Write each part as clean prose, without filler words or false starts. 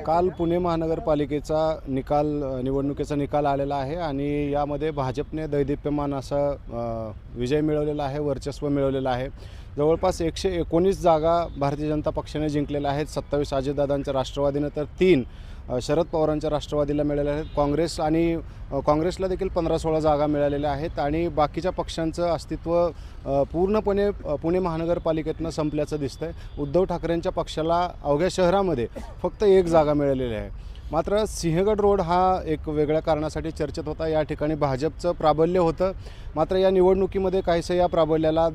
काल पुणे महानगरपालिकेचा निवडणुकीचा निकाल आलेला आहे आणि यामध्ये भाजपने दैदिप्यमान असा विजय मिळवलेला आहे, वर्चस्व मिळवलेलं आहे। जवळपास 119 जागा भारतीय जनता पक्षाने जिंकलेल्या आहेत। 27 अजितदादांच्या राष्ट्रवादीने तर 3 शरद पवारांच्या राष्ट्रवादीला मिळालेल्या आहेत। काँग्रेसला देखील 15-16 जागा मिळालेल्या आहेत आणि बाकीच्या पक्षांचं अस्तित्व पूर्णपणे पुणे महानगरपालिकेतनं संपल्याचं दिसतंय। उद्धव ठाकरेंच्या पक्षाला अवघ्या शहरामध्ये फक्त 1 जागा मिळालेली आहे। मात्र सिंहगड रोड हा एक वेगळ्या कारणासाठी चर्चेत होता। या ठिकाणी भाजपचं प्राबल्य होतं, मात्र या निवडणुकीमध्ये काहीसं या प्राबल्याला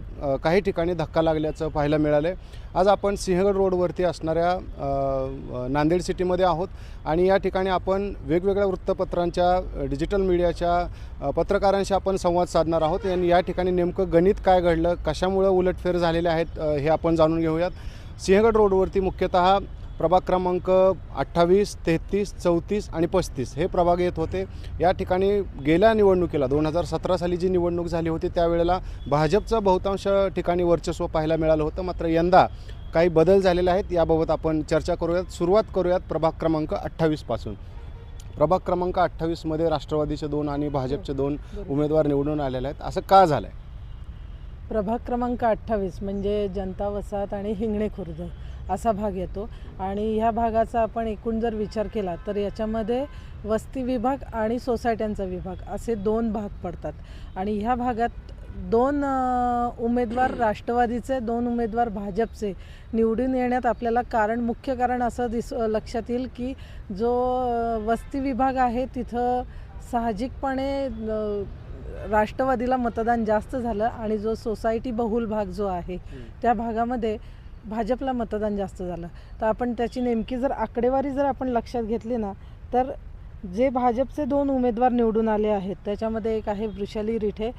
काही ठिकाणी धक्का लागल्याचं पाहायला मिळाले। आज आपण सिंहगड रोडवरती असणाऱ्या नांदेड सिटीमध्ये आहोत आणि या ठिकाणी आपण वेगवेगळ्या वृत्तपत्रांच्या डिजिटल मीडियाच्या पत्रकारांशी आपण संवाद साधणार आहोत आणि या ठिकाणी नेमकं गणित काय घडलं, कशामुळे उलटफेर झालेले आहेत हे आपण जाणून घेऊयात। सिंहगड रोडवरती मुख्यतः प्रभाग क्रमांक 28, 33, 34 आणि 35 हे प्रभाग येत होते। या ठिकाणी गेल्या निवडणुकीला 2017 साली जी निवडणूक झाली होती त्यावेळेला भाजपचं बहुतांश ठिकाणी वर्चस्व पाहायला मिळालं होतं। मात्र यंदा काही बदल झालेले आहेत, याबाबत आपण चर्चा करूयात। सुरुवात करूयात प्रभाग क्रमांक 28 पासून। प्रभाग क्रमांक 28 मध्ये राष्ट्रवादीचे 2 आणि भाजपचे 2 उमेदवार निवडून आलेले आहेत। असं का झालंय? प्रभाग क्रमांक 28 म्हणजे जनता वसाहत आणि हिंगणे खुर्द असा भाग येतो आणि ह्या भागाचा आपण एकूण जर विचार केला तर याच्यामध्ये वस्ती विभाग आणि सोसायट्यांचा विभाग असे 2 भाग पडतात आणि ह्या भागात 2 उमेदवार राष्ट्रवादीचे, 2 उमेदवार भाजपचे निवडून येण्यात आपल्याला मुख्य कारण असं लक्षात येईल की जो वस्ती विभाग आहे तिथं साहजिकपणे राष्ट्रवादीला मतदान जास्त झालं आणि जो सोसायटी बहुल भाग जो आहे त्या भागामध्ये भाजपला मतदान जास्त झालं। तर आपण त्याची नेमकी जर आकडेवारी जर आपण लक्षात घेतली ना तर जे भाजपचे 2 उमेदवार निवडून आले आहेत त्याच्यामध्ये एक आहे वृषाली रिठे,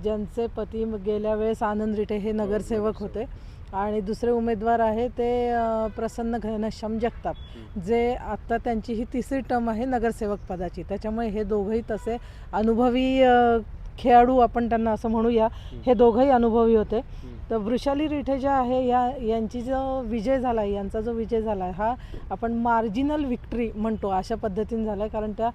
ज्यांचे पती गेल्या वेळेस आनंद रिठे हे नगरसेवक होते आणि दुसरे उमेदवार आहे ते प्रसन्न घनश्याम जगताप, जे आत्ता त्यांची ही 3री टर्म आहे नगरसेवक पदाची। त्याच्यामुळे हे दोघंही तसे अनुभवी खेळाडू आपण त्यांना असं म्हणूया, हे दोघंही अनुभवी होते। तर वृषाली रिठे ज्या आहे यांची जो विजय झाला आहे, यांचा जो विजय झाला आहे हा आपण मार्जिनल विक्ट्री म्हणतो अशा पद्धतीने झाला आहे, कारण त्या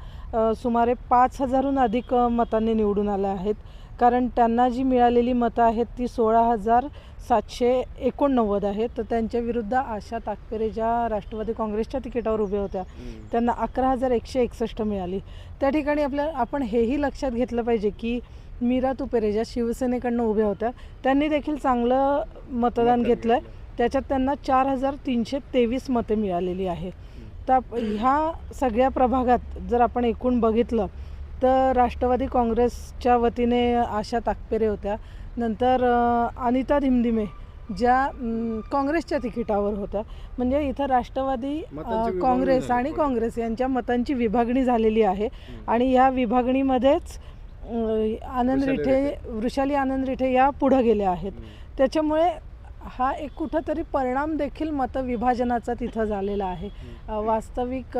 सुमारे 5,000हून अधिक मतांनी निवडून आल्या आहेत। कारण त्यांना जी मिळालेली मतं आहेत ती 16,789 आहेत। तर त्यांच्या विरुद्ध आशा ताकपेरे ज्या राष्ट्रवादी काँग्रेसच्या तिकिटावर उभ्या होत्या त्यांना 11,161 मिळाली। त्या ठिकाणी आपण हेही लक्षात घेतलं पाहिजे की मीरा तुपेरे ज्या शिवसेनेकडनं उभ्या होत्या त्यांनी देखील चांगलं मतदान घेतलं आहे, त्याच्यात त्यांना 4,323 मते मिळालेली आहे। तर ह्या सगळ्या प्रभागात जर आपण एकूण बघितलं तर राष्ट्रवादी काँग्रेसच्या वतीने आशा ताकपेरे होत्या, नंतर अनिता धिमधिमे ज्या काँग्रेसच्या तिकिटावर होत्या। म्हणजे इथं राष्ट्रवादी काँग्रेस आणि काँग्रेस यांच्या मतांची विभागणी झालेली आहे आणि या विभागणीमध्येच वृषाली आनंद रिठे या पुढे गेल्या आहेत। त्याच्यामुळे हा एक कुठंतरी परिणाम देखील मतविभाजनाचा तिथं झालेला आहे। वास्तविक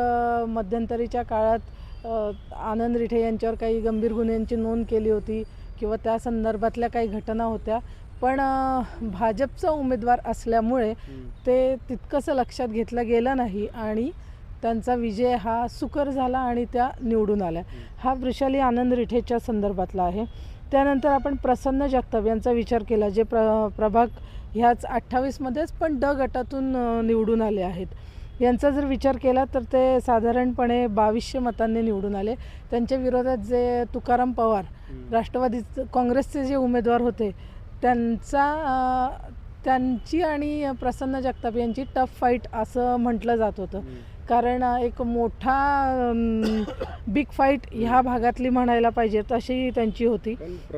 मध्यंतरीच्या काळात आनंद रिठे यांच्यावर काही गंभीर गुन्ह्यांची नोंद केली होती किंवा त्या संदर्भातल्या काही घटना होत्या, पण भाजपचा उमेदवार असल्यामुळे ते तितकंसं लक्षात घेतलं गेलं नाही आणि त्यांचा विजय हा सुकर झाला आणि त्या निवडून आल्या। हा वृषाली आनंद रिठेच्या संदर्भातला आहे। त्यानंतर आपण प्रसन्न जगताप यांचा विचार केला, जे प्रभाग ह्याच 28 मध्येच पण ड गटातून निवडून आले आहेत। यांचा जर विचार केला तर ते साधारणपणे 2200 मतांनी निवडून आले। त्यांच्या विरोधात जे तुकाराम पवार राष्ट्रवादी काँग्रेसचे जे उमेदवार होते त्यांची आणि प्रसन्न जगताप यांची टफ फाईट असं म्हटलं जात होतं, कारण एक मोठा बिग फाईट ह्या भागातली म्हणायला पाहिजे तशी त्यांची होती।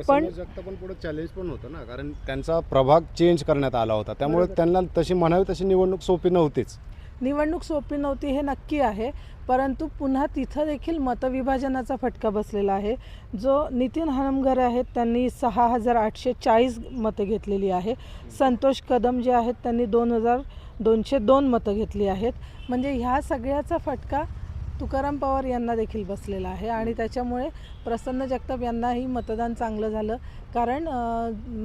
पण पुढे चॅलेंज पण होतं ना, कारण त्यांचा प्रभाग चेंज करण्यात आला होता, त्यामुळे त्यांना तशी म्हणावी तशी निवडणूक सोपी नव्हतीच। निवडणूक सोपी नव्हती हे नक्की आहे, परंतु पुन्हा तिथं देखील मतविभाजनाचा फटका बसलेला आहे। जो नितीन हनमघरे आहेत त्यांनी 6,840 मतं घेतलेली आहे। संतोष कदम जे आहेत त्यांनी 2,202 मतं घेतली आहेत। म्हणजे ह्या सगळ्याचा फटका तुकाराम पवार यांना देखील बसलेला आहे आणि त्याच्यामुळे प्रसन्न जगताप यांनाही मतदान चांगलं झालं. कारण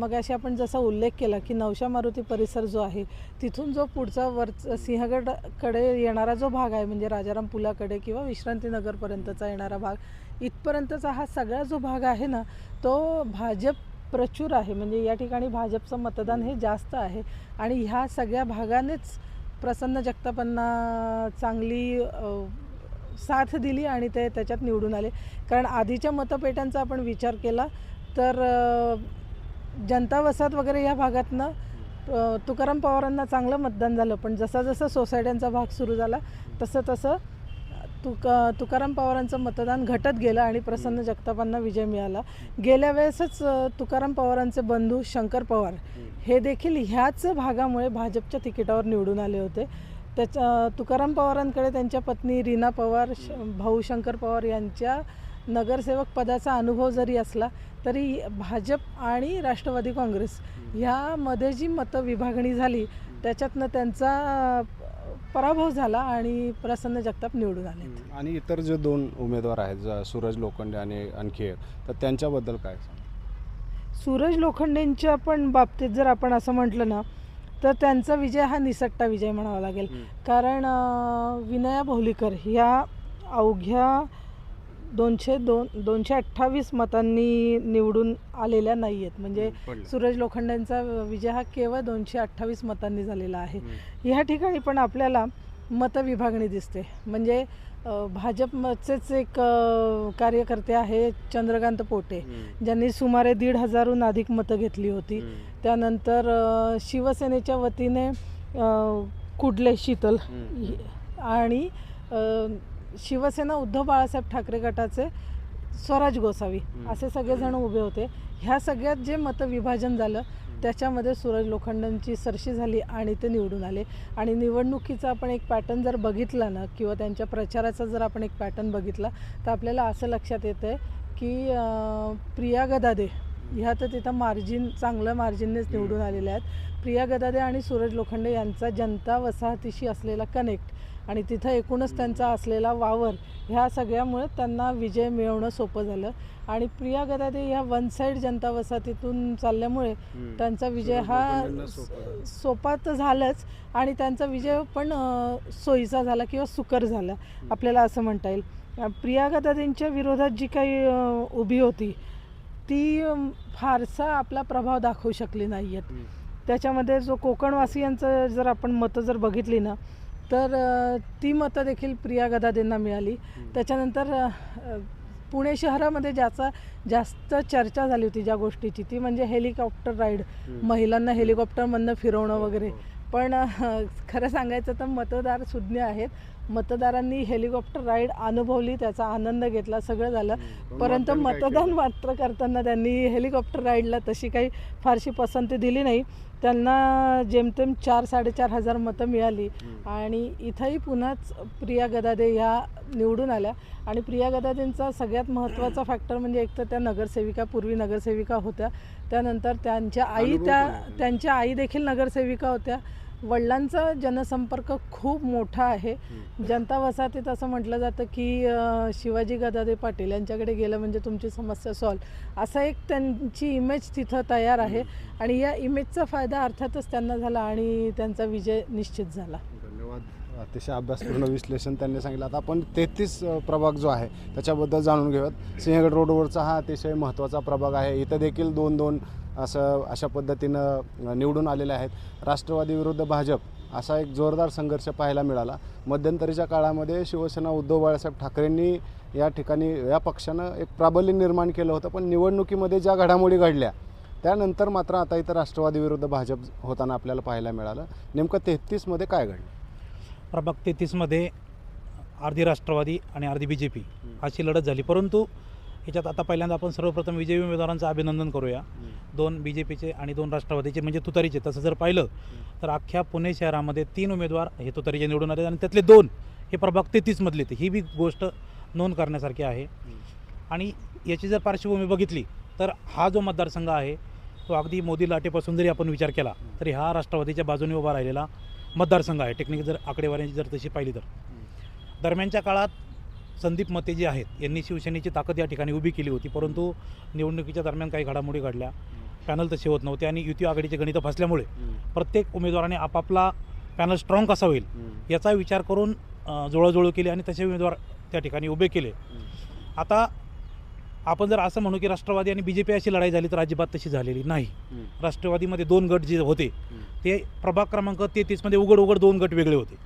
मगाशी आपण जसा उल्लेख केला की नवशा मारुती परिसर जो आहे तिथून जो पुढचा सिंहगडकडे येणारा जो भाग आहे म्हणजे राजाराम पुलाकडे किंवा विश्रांतीनगरपर्यंतचा येणारा भाग, इथपर्यंतचा हा सगळा जो भाग आहे ना तो भाजप प्रचूर आहे. म्हणजे या ठिकाणी भाजपचं मतदान हे जास्त आहे आणि ह्या सगळ्या भागानेच प्रसन्न जगतापांना चांगली साथ दिली आणि ते त्याच्यात निवडून आले. कारण आधीच्या मतपेट्यांचा आपण विचार केला तर जनता वसाहत वगैरे या भागातनं तुकाराम पवारांना चांगलं मतदान झालं, पण जसा जसा सोसायट्यांचा भाग सुरू झाला तसं तसं तुकाराम पवारांचं मतदान घटत गेलं आणि प्रसन्न जगतापांना विजय मिळाला. गेल्या वेळेसच तुकाराम पवारांचे बंधू शंकर पवार हे देखील ह्याच भागामुळे भाजपच्या तिकिटावर निवडून आले होते. तुकाराम पवारांकडे त्यांच्या पत्नी रीना पवार, भाऊ शंकर पवार यांच्या नगरसेवक पदाचा अनुभव जरी असला तरी भाजप आणि राष्ट्रवादी काँग्रेस ह्यामध्ये जी मतविभागणी झाली त्याच्यातनं त्यांचा पराभव झाला आणि प्रसन्न जगताप निवडून आले. आणि इतर जे 2 उमेदवार आहेत सूरज लोखंडे आणि आणखी एक, तर त्यांच्याबद्दल काय सांगा? सूरज लोखंडेंच्या पण बाबतीत जर आपण असं म्हटलं ना तर त्यांचा विजय हा निसटता विजय म्हणावा लागेल. कारण विनया बहुलीकर ह्या अवघ्या 228 मतांनी निवडून आलेल्या नाही आहेत. म्हणजे सूरज लोखंडेंचा विजय हा केवळ 228 मतांनी झालेला आहे. ह्या ठिकाणी पण आपल्याला मतविभागणी दिसते. म्हणजे भाजपचेच एक कार्यकर्ते आहे चंद्रकांत पोटे ज्यांनी सुमारे 1,500हून अधिक मतं घेतली होती. त्यानंतर शिवसेनेच्या वतीने कुडले शीतल आणि शिवसेना उद्धव बाळासाहेब ठाकरे गटाचे स्वराज गोसावी असे सगळेजण उभे होते. ह्या सगळ्यात जे मतविभाजन झालं त्याच्यामध्ये सूरज लोखंडेंची सरशी झाली आणि ते निवडून आले. आणि निवडणुकीचा आपण एक पॅटर्न जर बघितला ना किंवा त्यांच्या प्रचाराचा जर आपण एक पॅटर्न बघितला तर आपल्याला असं लक्षात येतं आहे की प्रिया गदादे ह्या तर तिथं चांगलं मार्जिननेच निवडून आलेल्या आहेत. प्रिया गदादे आणि सूरज लोखंडे यांचा जनता वसाहतीशी असलेला कनेक्ट आणि तिथं एकूणच त्यांचा असलेला वावर ह्या सगळ्यामुळे त्यांना विजय मिळवणं सोपं झालं. आणि प्रिया गदादे ह्या वन साईड जनता वसाहतीतून चालल्यामुळे त्यांचा विजय हा सोपा तर झालाच आणि त्यांचा विजय पण सोयीचा झाला किंवा सुकर झाला आपल्याला असं म्हणता येईल. प्रिया गदादेंच्या विरोधात जी काही उभी होती ती फारसा आपला प्रभाव दाखवू शकली नाही आहेत. त्याच्यामध्ये जो कोकणवासियांचं जर आपण मतं जर बघितली ना तर ती मतं देखील प्रिया गदादेंना मिळाली. त्याच्यानंतर पुणे शहरामध्ये ज्याचा जास्त चर्चा झाली होती ज्या गोष्टीची ती म्हणजे हेलिकॉप्टर राईड, महिलांना हेलिकॉप्टरमधनं फिरवणं वगैरे. पण खरं सांगायचं तर मतदार सुज्ञ आहेत. मतदारांनी हेलिकॉप्टर राईड अनुभवली, त्याचा आनंद घेतला, सगळं झालं. परंतु मतदान मात्र करताना त्यांनी हेलिकॉप्टर राईडला तशी काही फारशी पसंती दिली नाही. त्यांना जेमतेम 4-4.5 हजार मतं मिळाली आणि इथंही पुन्हाच प्रिया गदादे ह्या निवडून आल्या. आणि प्रिया गदादेंचा सगळ्यात महत्त्वाचा फॅक्टर म्हणजे एक तर त्या नगरसेविका, पूर्वी नगरसेविका होत्या. त्यानंतर त्यांच्या आई देखील नगरसेविका होत्या. वडिलांचा जनसंपर्क खूप मोठा आहे. जनता वसाहतीत असं म्हटलं जातं की शिवाजी गदादे पाटील यांच्याकडे गेलं म्हणजे तुमची समस्या सॉल्व, असा एक त्यांची इमेज तिथं तयार आहे. आणि या इमेजचा फायदा अर्थातच त्यांना झाला आणि त्यांचा विजय निश्चित झाला. धन्यवाद. अतिशय अभ्यासपूर्ण विश्लेषण त्यांनी सांगितलं. आता आपण 33 प्रभाग जो आहे त्याच्याबद्दल जाणून घेऊयात. सिंहगड रोडवरचा हा अतिशय महत्त्वाचा प्रभाग आहे. इथं देखील 2-2 अशा पद्धतीनं निवडून आलेले आहेत. राष्ट्रवादी विरुद्ध भाजप असा एक जोरदार संघर्ष पाहायला मिळाला. मध्यंतरीच्या काळामध्ये शिवसेना उद्धव बाळासाहेब ठाकरेंनी या ठिकाणी या पक्षानं एक प्राबल्य निर्माण केलं होतं. पण निवडणुकीमध्ये ज्या घडामोडी घडल्या त्यानंतर मात्र आता इथं राष्ट्रवादी विरुद्ध भाजप होताना आपल्याला पाहायला मिळालं. नेमकं 33मध्ये काय घडलं? प्रभाग 33मध्ये अर्धी राष्ट्रवादी आणि अर्धी BJP अशी लढत झाली. परंतु ह्याच्यात आता पहिल्यांदा आपण सर्वप्रथम विजयी उमेदवारांचं अभिनंदन करूया. 2 BJPचे आणि 2 राष्ट्रवादीचे म्हणजे तुतारीचे. तसं जर पाहिलं तर अख्ख्या पुणे शहरामध्ये 3 उमेदवार हे तुतारीचे निवडून आले आणि त्यातले 2 हे प्रभाग 33मधले. ही बी गोष्ट नोंद करण्यासारखी आहे. आणि याची जर पार्श्वभूमी बघितली तर हा जो मतदारसंघ आहे तो अगदी मोदी लाटेपासून जरी आपण विचार केला तरी हा राष्ट्रवादीच्या बाजूने उभा राहिलेला मतदारसंघ आहे. टेक्निकल जर आकडेवारी जर तशी पाहिली तर दरम्यानच्या काळात संदीप मते जे आहेत यांनी शिवसेनेची ताकद या ठिकाणी उभी केली होती, परंतु निवडणुकीच्या दरम्यान काही घडामोडी घडल्या, पॅनल तसे होत नव्हते आणि युती आघाडीचे गणितं फसल्यामुळे प्रत्येक उमेदवाराने आपापला पॅनल स्ट्रॉंग कसा होईल याचा विचार करून जुळवाजुळव केली आणि तसे उमेदवार त्या ठिकाणी उभे केले. आता आपण जर असं म्हणू की राष्ट्रवादी आणि BJP अशी लढाई झाली तर अजिबात तशी झालेली नाही. राष्ट्रवादीमध्ये 2 गट जे होते ते प्रभाग क्रमांक 33 मध्ये उघड 2 गट वेगळे होते.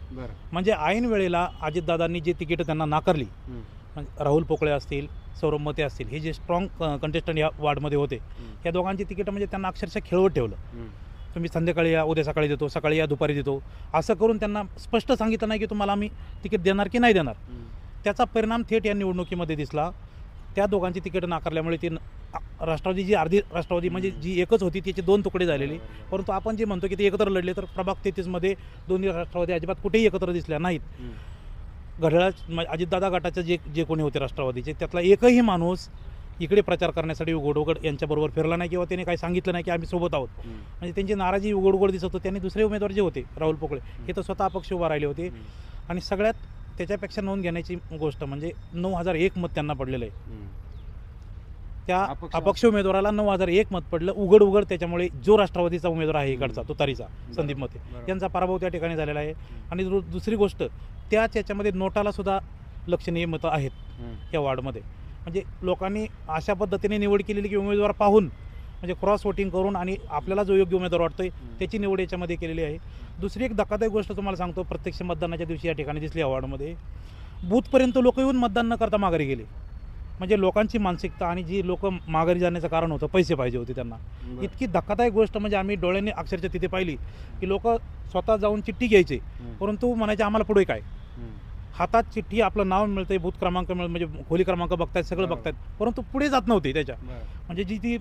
म्हणजे ऐन वेळेला अजितदादांनी जे तिकीट त्यांना नाकारली, म्हणजे राहुल पोकळे असतील, सौरभ मते असतील, हे जे स्ट्रॉंग कंटेस्टंट या वार्डमध्ये होते, या दोघांची तिकीट म्हणजे त्यांना अक्षरशः खेळवत ठेवलं. तुम्ही संध्याकाळी या, उद्या सकाळी देतो, सकाळी या, दुपारी देतो, असं करून त्यांना स्पष्ट सांगितलं नाही की तुम्हाला आम्ही तिकीट देणार की नाही देणार. त्याचा परिणाम थेट या निवडणुकीमध्ये दिसला. त्या दोघांची तिकीट नाकारल्यामुळे ती राष्ट्रवादी जी अर्धी राष्ट्रवादी म्हणजे जी एकच होती त्याचे 2 तुकडे झालेले. परंतु आपण जे म्हणतो की ते एकत्र लढले, तर प्रभाग 33मध्ये दोन्ही राष्ट्रवादी अजिबात कुठेही एकत्र दिसल्या नाहीत. घड्याळ अजितदादा गटाचे जे कोणी होते राष्ट्रवादीचे, त्यातला एकही माणूस इकडे प्रचार करण्यासाठी उघड यांच्याबरोबर फिरला नाही किंवा त्यांनी काही सांगितलं नाही की आम्ही सोबत आहोत. म्हणजे त्यांची नाराजी उघड दिसत होती. त्यांनी दुसरे उमेदवार जे होते राहुल पोकळे, हे तर स्वतः अपक्ष उभा राहिले होते. आणि सगळ्यात त्याच्यापेक्षा नोंद घेण्याची गोष्ट म्हणजे 9,001 मत त्यांना पडलेलं आहे. त्या अपक्ष उमेदवाराला 9,001 मत पडलं उघड. त्याच्यामुळे जो राष्ट्रवादीचा उमेदवार आहे इकडचा तुतारीचा संदीप मते यांचा पराभव त्या ठिकाणी झालेला आहे. आणि दुसरी गोष्ट, त्याच्यामध्ये नोटाला सुद्धा लक्षणीय मतं आहेत या वार्डमध्ये. म्हणजे लोकांनी अशा पद्धतीने निवड केलेली की उमेदवार पाहून, म्हणजे क्रॉस वोटिंग करून आणि आपल्याला जो योग्य उमेदवार वाटतोय त्याची निवड याच्यामध्ये केलेली आहे. दुसरी एक धक्कादायक गोष्ट तुम्हाला सांगतो, प्रत्यक्ष मतदानाच्या दिवशी या ठिकाणी दिसली या वार्डमध्ये, बूथपर्यंत लोक येऊन मतदान न करता माघारी गेले. म्हणजे लोकांची मानसिकता आणि जी लोक माघारी जाण्याचं कारण होतं, पैसे पाहिजे होते त्यांना. इतकी धक्कादायक गोष्ट म्हणजे आम्ही डोळ्यांनी अक्षरशः तिथे पाहिली की लोक स्वतः जाऊन चिठ्ठी घ्यायचे, परंतु म्हणायचे आम्हाला पुढे काय, हातात चिठ्ठी, आपलं नाव मिळतंय, बूथ क्रमांक म्हणजे खोली क्रमांक बघतायत, सगळं बघतायत, परंतु पुढे जात नव्हते त्याच्या. म्हणजे जी ती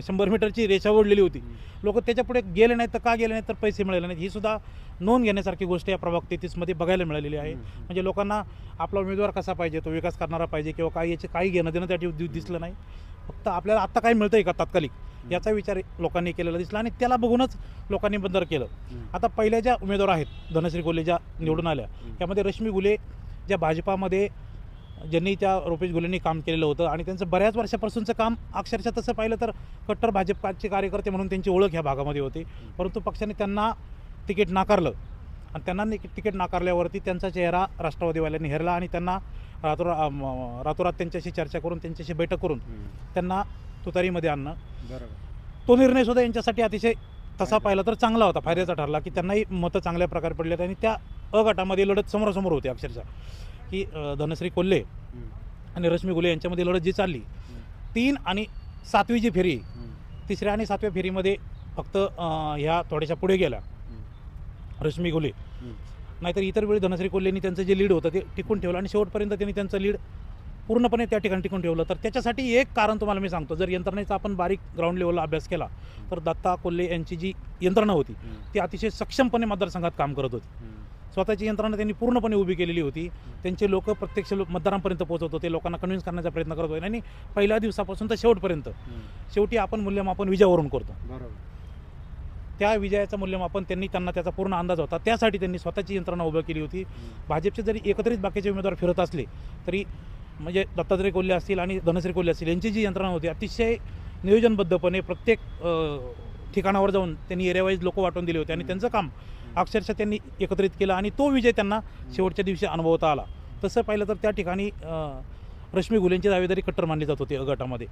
100 मीटरची रेषा ओढलेली होती, लोक त्याच्या पुढे गेले नाहीत. तर का गेले नाहीत? तर पैसे मिळाले नाहीत. ही सुद्धा नोंद घेण्यासारखी गोष्ट या प्रभाग 33मध्ये बघायला मिळालेली आहे. म्हणजे लोकांना आपला उमेदवार कसा पाहिजे, तो विकास करणारा पाहिजे किंवा काय, याचे काही घेणं देणं त्या दिसलं नाही. फक्त आपल्याला आत्ता काय मिळतंय का तात्कालिक, याचा विचार लोकांनी केलेला दिसला आणि त्याला बघूनच लोकांनी बंदर केलं. आता पहिल्या ज्या उमेदवार आहेत, धनश्री कोल्हे ज्या निवडून आल्या, त्यामध्ये रश्मी गुले ज्या भाजपामध्ये ज्यांनी त्या रुपेश गुलेंनी काम केलेलं होतं आणि त्यांचं बऱ्याच वर्षापासूनचं काम, अक्षरशः तसं पाहिलं तर कट्टर भाजपचे कार्यकर्ते म्हणून त्यांची ओळख ह्या भागामध्ये होती. परंतु पक्षाने त्यांना तिकीट नाकारलं आणि त्यांना तिकीट नाकारल्यावरती त्यांचा चेहरा राष्ट्रवादीवाल्यांनी हेरला आणि त्यांना रातोरात त्यांच्याशी चर्चा करून, त्यांच्याशी बैठक करून त्यांना तुतारीमध्ये आणणं, तो निर्णयसुद्धा यांच्यासाठी अतिशय तसा पाहिला तर चांगला होता, फायद्याचा ठरला की त्यांनाही मतं चांगल्या प्रकारे पडली. आणि त्या गटामध्ये लढत समोरासमोर होती अक्षरशः, की धनश्री कोल्हे आणि रश्मी गुले यांच्यामध्ये लढत जी चालली, 3 आणि 7वी जी फेरी, 3ऱ्या आणि 7व्या फेरीमध्ये फक्त ह्या थोड्याशा पुढे गेल्या रश्मी गुले. नाहीतर इतर वेळी धनश्री कोल्हेंनी त्यांचं जे लीड होतं ते टिकून ठेवलं आणि शेवटपर्यंत त्यांनी त्यांचं लीड पूर्णपणे त्या ठिकाणी टिकून ठेवलं. तर त्याच्यासाठी एक कारण तुम्हाला मी सांगतो, जर यंत्रणेचा आपण बारीक ग्राउंड लेवलला अभ्यास केला तर दत्ता कोल्हे यांची जी यंत्रणा होती ती अतिशय सक्षमपणे मतदारसंघात काम करत होती. स्वतःची यंत्रणा त्यांनी पूर्णपणे उभी केलेली होती. त्यांचे लोक प्रत्यक्ष मतदारांपर्यंत पोहोचत होते, लोकांना कन्व्हिन्स करण्याचा प्रयत्न करत होते. आणि पहिल्या दिवसापासून तर शेवटपर्यंत, शेवटी आपण मूल्यमापन विजयावरून करतो, त्या विजयाचं मूल्यमापन त्यांना त्याचा पूर्ण अंदाज होता. त्यासाठी त्यांनी स्वतःची यंत्रणा उभी केली होती. भाजपचे जरी एकत्रित बाकीचे उमेदवार फिरत असले तरी, म्हणजे दत्तात्रय कोल्हे असतील आणि धनश्री कोल्हे असतील, यांची जी यंत्रणा होती अतिशय नियोजनबद्धपणे प्रत्येक ठिकाणावर जाऊन त्यांनी एरिया वाईज लोक वाटून दिले होते आणि त्यांचं काम अक्षरशः त्यांनी एकत्रित केलं आणि तो विजय त्यांना शेवटच्या दिवशी अनुभवता आला. तसं पाहिलं तर त्या ठिकाणी रश्मी गुलेंची दावेदारी कट्टर मानली जात होती गटामध्ये.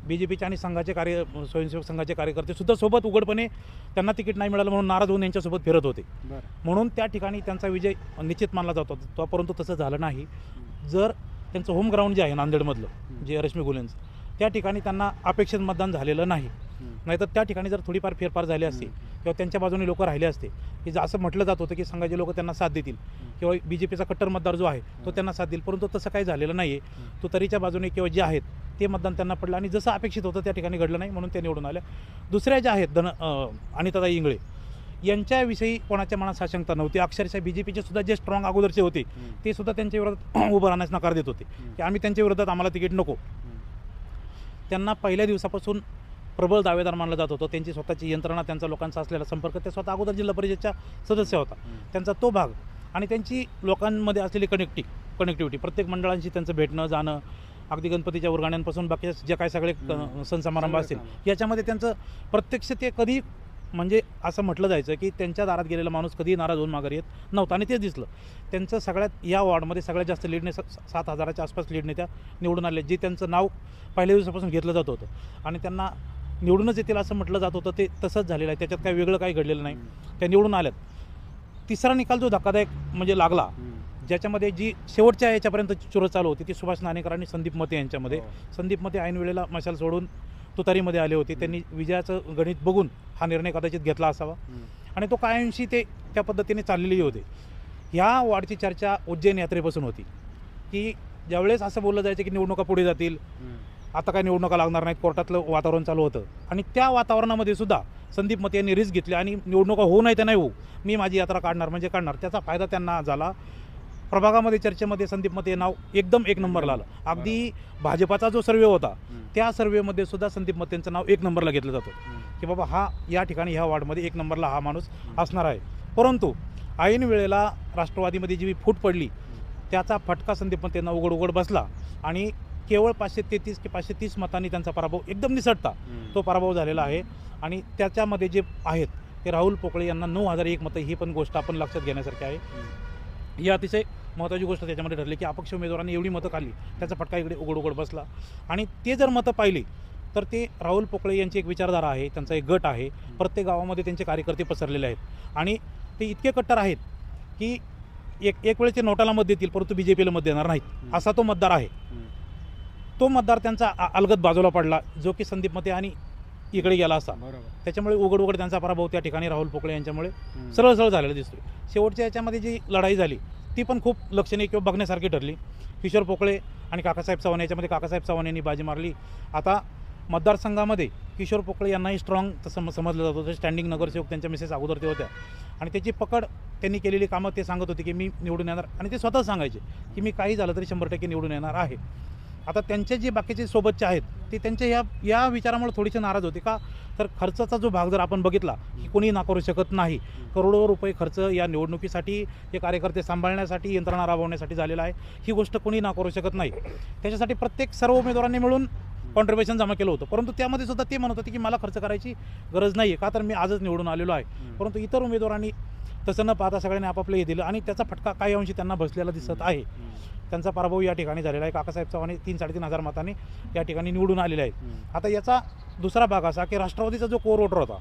BJPचे आणि संघाचे स्वयंसेवक संघाचे कार्यकर्ते सुद्धा सोबत उघडपणे त्यांना तिकीट नाही मिळालं म्हणून नाराज होऊन यांच्यासोबत फिरत होते. म्हणून त्या ठिकाणी त्यांचा विजय निश्चित मानला जात होता. परंतु तसं झालं नाही. जर त्यांचं होम ग्राउंड जे आहे नांदेडमधलं, जे रश्मी गुलेंचं, त्या ठिकाणी त्यांना अपेक्षित मतदान झालेलं नाही. नाहीतर त्या ठिकाणी जर थोडीफार फेरफार झाली असती किंवा त्यांच्या बाजूने लोक राहिले असते, की असं म्हटलं जात होतं की संघाचे लोक त्यांना साथ देतील किंवा BJPचा कट्टर मतदार जो आहे तो त्यांना साथ देईल, परंतु तसं काही झालेलं नाही आहे. तुतारीच्या बाजूने किंवा जे आहेत ते मतदान त्यांना पडलं आणि जसं अपेक्षित होतं त्या ठिकाणी घडलं नाही, म्हणून ते निवडून आल्या. दुसऱ्या ज्या आहेत अनिताताई इंगळे, यांच्याविषयी कोणाच्या मनात साशंकता नव्हती. अक्षरशः BJPचे सुद्धा जे स्ट्रॉंग अगोदरचे होते ते सुद्धा त्यांच्या विरोधात उभं राहण्यास नकार देत होते की आम्ही त्यांच्या विरोधात, आम्हाला तिकीट नको. त्यांना पहिल्या दिवसापासून प्रबळ दावेदार मानलं जात होतं. त्यांची स्वतःची यंत्रणा, त्यांचा लोकांचा असलेला संपर्क, ते स्वतः अगोदर जिल्हा परिषदच्या सदस्य होता, त्यांचा तो भाग आणि त्यांची लोकांमध्ये असलेली कनेक्टिव्हिटी प्रत्येक मंडळांशी त्यांचं भेटणं जाणं, अगदी गणपतीच्या उरगाण्यांपासून बाकीच्या जे काय सगळे सण समारंभ असतील याच्यामध्ये त्यांचं प्रत्यक्ष ते कधी म्हणजे असं म्हटलं जायचं की त्यांच्या दारात गेलेला माणूस कधी नाराज होऊन माघारी येत नव्हता आणि तेच दिसलं. त्यांचं सगळ्यात या वॉर्डमध्ये सगळ्यात जास्त लीडने 7,000च्या आसपास लीडने त्या निवडून आले, जे त्यांचं नाव पहिल्या दिवसापासून घेतलं जात होतं आणि त्यांना निवडूनच येतील असं म्हटलं जात होतं. ते तसंच झालेलं आहे, त्याच्यात काही वेगळं काही घडलेलं नाही. त्या निवडून आल्यात. तिसरा निकाल जो धक्कादायक म्हणजे लागला, ज्याच्यामध्ये जी शेवटच्या याच्यापर्यंत चुरस चालू होती ती सुभाष नाणेकर आणि संदीप मते यांच्यामध्ये. संदीप मते ऐन वेळेला मशाल सोडून तुतारीमध्ये आले होते. त्यांनी विजयाचं गणित बघून हा निर्णय कदाचित घेतला असावा आणि तो कायमशी ते त्या पद्धतीने चाललेली होते. ह्या वॉर्डची चर्चा उज्जैन यात्रेपासून होती की ज्यावेळेस असं बोललं जायचं की निवडणुका पुढे जातील, आता काय निवडणुका लागणार नाहीत, कोर्टातलं वातावरण चालू होतं आणि त्या वातावरणामध्ये सुद्धा संदीप मते यांनी रिस्क घेतली आणि निवडणुका होऊ नाही तर नाही होऊ, मी माझी यात्रा काढणार म्हणजे काढणार. त्याचा फायदा त्यांना झाला. प्रभागामध्ये चर्चेमध्ये संदीप मते नाव एकदम एक नंबरला आलं. अगदी भाजपाचा जो सर्वे होता त्या सर्वेमध्ये सुद्धा संदीप मतेंचं नाव एक नंबरला घेतलं जातं की बाबा हा या ठिकाणी ह्या वॉर्डमध्ये एक नंबरला हा माणूस असणार आहे. परंतु ऐन वेळेला राष्ट्रवादीमध्ये जी फूट पडली त्याचा फटका संदीप मतेंना उघड बसला आणि केवळ 533 की 530 मतांनी त्यांचा पराभव एकदम निसटता तो पराभव झालेला आहे. आणि त्याच्यामध्ये जे आहेत ते राहुल पोकळे यांना 9,001 मतं, ही पण गोष्ट आपण लक्षात घेण्यासारखी आहे. ही अतिशय महत्त्वाची गोष्ट त्याच्यामध्ये ठरली की अपक्ष उमेदवारांनी एवढी मतं काढली, त्याचा फटका इकडे उघड बसला. आणि ते जर मतं पाहिली तर ते राहुल पोकळे यांची एक विचारधारा आहे, त्यांचा एक गट आहे, प्रत्येक गावामध्ये त्यांचे कार्यकर्ते पसरलेले आहेत आणि ते इतके कट्टर आहेत की एक वेळेस ते नोटाला मत देतील परंतु BJPला मत देणार नाहीत, असा तो मतदार आहे. तो मतदार त्यांचा अलगद बाजूला पडला जो की संदीप मते आणि इकडे गेला असता. त्याच्यामुळे उघड त्यांचा पराभव त्या ठिकाणी राहुल पोकळे यांच्यामुळे सरळ झालेला दिसतोय. शेवटच्या याच्यामध्ये जी लढाई झाली ती पण खूप लक्षणीय किंवा बघण्यासारखी ठरली. किशोर पोकळे आणि काकासाहेब चव्हाण याच्यामध्ये काकासाहेब चव्हाण यांनी बाजी मारली. आता मतदारसंघामध्ये किशोर पोकळे यांनाही स्ट्रॉंग तसं समजलं जात होतं. स्टँडिंग नगरसेवक त्यांच्या मिसेस अगोदर ते होत्या आणि त्याची पकड त्यांनी केलेली कामं ते सांगत होते की मी निवडून येणार आणि ते स्वतः सांगायचे की मी काही झालं तरी 100% निवडून येणार आहे. आता त्यांचे जे बाकीचे सोबतचे आहेत ते त्यांच्या या विचारामुळे थोडेसे नाराज होते का, तर खर्चाचा जो भाग जर आपण बघितला की कोणी नाकारू शकत नाही. करोडो रुपये खर्च या निवडणुकीसाठी, हे कार्यकर्ते सांभाळण्यासाठी, यंत्रणा राबवण्यासाठी झालेला आहे. ही गोष्ट कोणी नाकारू शकत नाही. त्याच्यासाठी सर्व उमेदवारांनी मिळून कॉन्ट्रिब्युशन जमा केलं होतं. परंतु त्यामध्ये सुद्धा ते म्हणत होते की मला खर्च करायची गरज नाही आहे, का तर मी आजच निवडून आलेलो आहे. परंतु इतर उमेदवारांनी तसं न पाहता सगळ्यांनी आपापलं हे दिलं आणि त्याचा फटका काही अंशी त्यांना बसलेला दिसत आहे. त्यांचा पराभव या ठिकाणी झालेला आहे. काकासाहेब चव्हाण 3-3.5 हजार मतांनी या ठिकाणी निवडून आलेले आहेत. आता याचा दुसरा भाग असा की राष्ट्रवादीचा जो कोर वोटर होता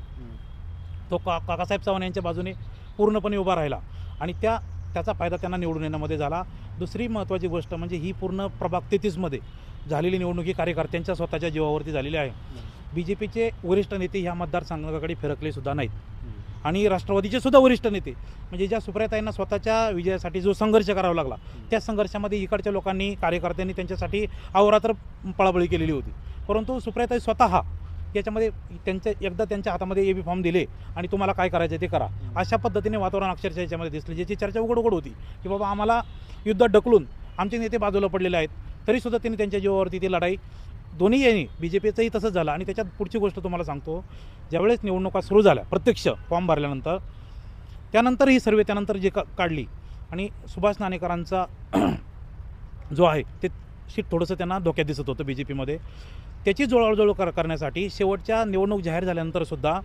तो काकासाहेब चव्हाण यांच्या बाजूने पूर्णपणे उभा राहिला आणि त्याचा फायदा त्यांना निवडून येण्यामध्ये झाला. दुसरी महत्त्वाची गोष्ट म्हणजे ही पूर्ण प्रभाग 33मध्ये झालेली निवडणूक ही कार्यकर्त्यांच्या स्वतःच्या जीवावरती झालेली आहे. BJPचे वरिष्ठ नेते ह्या मतदारसंघाकडे फिरकले सुद्धा नाहीत आणि राष्ट्रवादीचे सुद्धा वरिष्ठ नेते म्हणजे ज्या सुप्रियाताईंना स्वतःच्या विजयासाठी जो संघर्ष करावा लागला त्या संघर्षामध्ये इकडच्या लोकांनी, कार्यकर्त्यांनी त्यांच्यासाठी अहोरात्र पळापळी केलेली होती. परंतु सुप्रियाताई स्वतः याच्यामध्ये एकदा त्यांच्या हातामध्ये AB फॉर्म दिले आणि तुम्हाला काय करायचं ते करा, अशा पद्धतीने वातावरण अक्षरशः याच्यामध्ये दिसलं, ज्याची चर्चा उघड होती की बाबा आम्हाला युद्धात ढकलून आमचे नेते बाजूला पडलेले आहेत. तरीसुद्धा त्यांनी त्यांच्या जीवावरती ती लढाई दोन्ही यांनी, BJPचंही तसंच झालं. आणि त्याच्यात पुढची गोष्ट तुम्हाला सांगतो, ज्यावेळेस निवडणुका सुरू झाल्या प्रत्यक्ष फॉर्म भरल्यानंतर, त्यानंतर ही सर्वे त्यानंतर जे काढली आणि सुभाष नाणेकरांचा जो आहे ते शीट थोडंसं त्यांना धोक्यात दिसत होतं BJPमध्ये. त्याची जुळवाजुळव करण्यासाठी शेवटच्या निवडणूक जाहीर झाल्यानंतरसुद्धा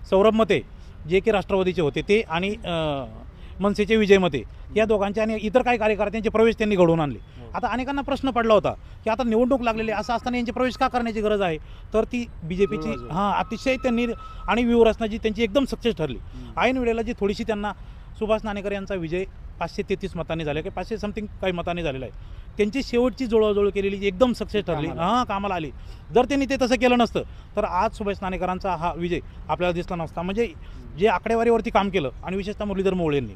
सौरभ मते जे की राष्ट्रवादीचे होते ते आणि मनसेचे विजय मते या दोघांचे आणि इतर काही कार्यकर्त्यांचे प्रवेश त्यांनी घडवून आणले. आता अनेकांना प्रश्न पडला होता की आता निवडणूक लागलेली असं असताना यांचे प्रवेश का करण्याची गरज आहे, तर ती BJPची अतिशय त्यांनी आणि व्यूहरचनाची त्यांची एकदम सक्सेस ठरली. ऐन वेळेला जी थोडीशी त्यांना सुभाष नाणेकर यांचा विजय 533 मतांनी झाला की 500 समथिंग काही मतांनी झालेला आहे. त्यांची शेवटची जुळवाजुळव केलेली एकदम सक्सेस ठरली, कामाला आली. जर त्यांनी ते तसं केलं नसतं तर आज सुभाष नाणेकरांचा हा विजय आपल्याला दिसला नसता. म्हणजे जे आकडेवारीवरती काम केलं आणि विशेषतः मुरलीधर मोहोळ यांनी,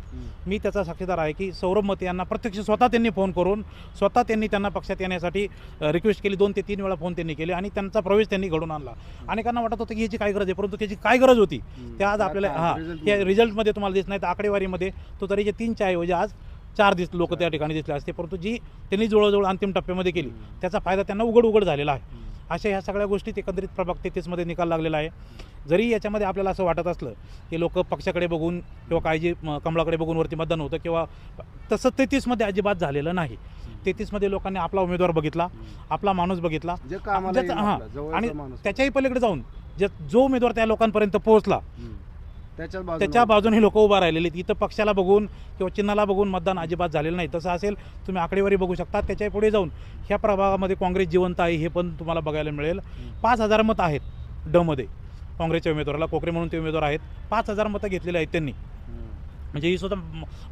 मी त्याचा साक्षीदार आहे की सौरभ मते यांना प्रत्यक्ष स्वतः त्यांनी फोन करून स्वतः त्यांनी त्यांना पक्षात येण्यासाठी रिक्वेस्ट केली. 2 ते 3 वेळा फोन त्यांनी केले आणि त्यांचा प्रवेश त्यांनी घडून आणला. अनेकांना वाटत होतं की याची काय गरज आहे, परंतु त्याची काय गरज होती ते आज आपल्याला या रिझल्टमध्ये तुम्हाला दिसत नाही. तर आकडेवारीमध्ये तो तरीचे 3च्या ऐवजी आज 4 लोक त्या ठिकाणी दिसले असते. परंतु जी त्यांनी जुळवजुळव अंतिम टप्प्यामध्ये केली त्याचा फायदा त्यांना उघड झालेला आहे. अशा ह्या सगळ्या गोष्टीत एकंदरीत प्रभाग 33मध्ये निकाल लागलेला आहे. जरी याच्यामध्ये आपल्याला असं वाटत असलं की लोक पक्षाकडे बघून किंवा काही जे कमळाकडे बघून वरती मतदान होतं किंवा तसं 33मध्ये अजिबात झालेलं नाही. 33मध्ये लोकांनी आपला उमेदवार बघितला, आपला माणूस बघितला, जे कामाला येईल हां, आपला, जवळचा आणि माणूस. त्याच्याही पलीकडे जाऊन जो उमेदवार त्या लोकांपर्यंत पोहोचला त्याच्या बाजूने बाजूने लोक उभा राहिलेले आहेत. इथं पक्षाला बघून किंवा चिन्हाला बघून मतदान अजिबात झालेलं नाही. तसं असेल तुम्ही आकडेवारी बघू शकता. त्याच्याही पुढे जाऊन ह्या प्रभागामध्ये काँग्रेस जिवंत आहे हे पण तुम्हाला बघायला मिळेल. 5,000 मतं आहेत डमध्ये काँग्रेसच्या उमेदवाराला. कोकरे म्हणून ते उमेदवार आहेत. 5,000 मतं घेतलेली आहेत त्यांनी. म्हणजे ही सुद्धा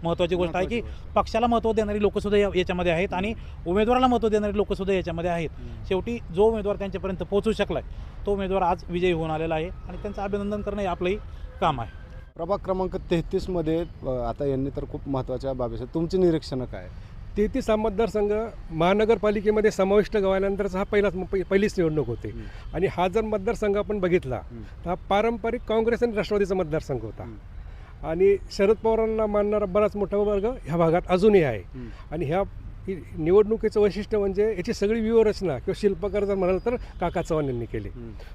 महत्त्वाची गोष्ट आहे की पक्षाला महत्त्व देणारी लोकंसुद्धा याच्यामध्ये आहेत आणि उमेदवाराला महत्त्व देणारी लोकंसुद्धा याच्यामध्ये आहेत. शेवटी जो उमेदवार त्यांच्यापर्यंत पोहोचू शकला आहे तो उमेदवार आज विजयी होऊन आलेला आहे आणि त्यांचं अभिनंदन करणं हे आपलंही काम आहे. प्रभाग क्रमांक 33मध्ये आता यांनी तर खूप महत्त्वाच्या बाबी आहेत. तुमची निरीक्षणं काय? 33 हा मतदारसंघ महानगरपालिकेमध्ये समाविष्ट व्हायल्यानंतरचा हा पहिलीच निवडणूक होती. आणि हा जर मतदारसंघ आपण बघितला तर हा पारंपरिक काँग्रेस आणि राष्ट्रवादीचा मतदारसंघ होता. आणि शरद पवारांना मानणारा बराच मोठा वर्ग ह्या भागात अजूनही आहे. आणि ह्या निवडणुकीचं वैशिष्ट्य म्हणजे याची सगळी व्यूहरचना किंवा शिल्पकार जर म्हणाल तर काका चव्हाण यांनी केली.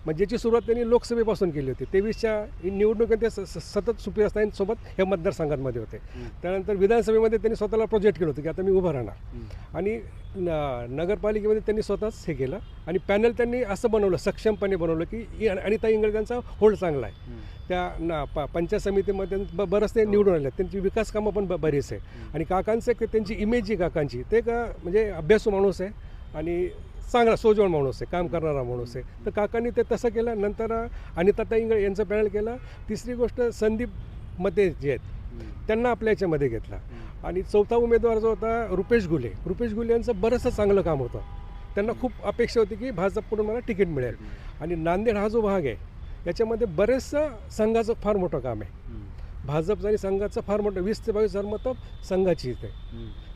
म्हणजे याची सुरुवात त्यांनी लोकसभेपासून केली होती. 23च्या निवडणुकीत ते सतत सुप्रियाताईंसोबत ह्या मतदारसंघांमध्ये होते. त्यानंतर विधानसभेमध्ये त्यांनी स्वतःला प्रोजेक्ट केलं होतं की आता मी उभं राहणार. आणि नगरपालिकेमध्ये त्यांनी स्वतःच हे केलं आणि पॅनल त्यांनी असं बनवलं, सक्षमपणे बनवलं की अनिता इंगळे त्यांचा होल्ड चांगला आहे. त्या पंचायत समितीमध्ये बरंच ते निवडून आले. त्यांची विकास कामं पण बरीच आहे. आणि काकांचं त्यांची इमेज जी काकांची ते का म्हणजे अभ्यासू माणूस आहे आणि चांगला सोजवळ माणूस आहे, काम करणारा माणूस आहे. तर काकांनी ते तसं केलं. नंतर अनिताताई इंगळे यांचं पॅनल केलं. तिसरी गोष्ट संदीप मते जे आहेत त्यांना आपल्या याच्यामध्ये घेतला. आणि चौथा उमेदवार जो होता रुपेश घुले यांचं बरंचसं चांगलं काम होतं. त्यांना खूप अपेक्षा होती की भाजपकडून मला तिकीट मिळेल. आणि नांदेड हा जो भाग आहे याच्यामध्ये बरेचसं संघाचं फार मोठं काम आहे. भाजप आणि संघाचं फार मोठं 20 ते 22,000 मतं संघाची इथे.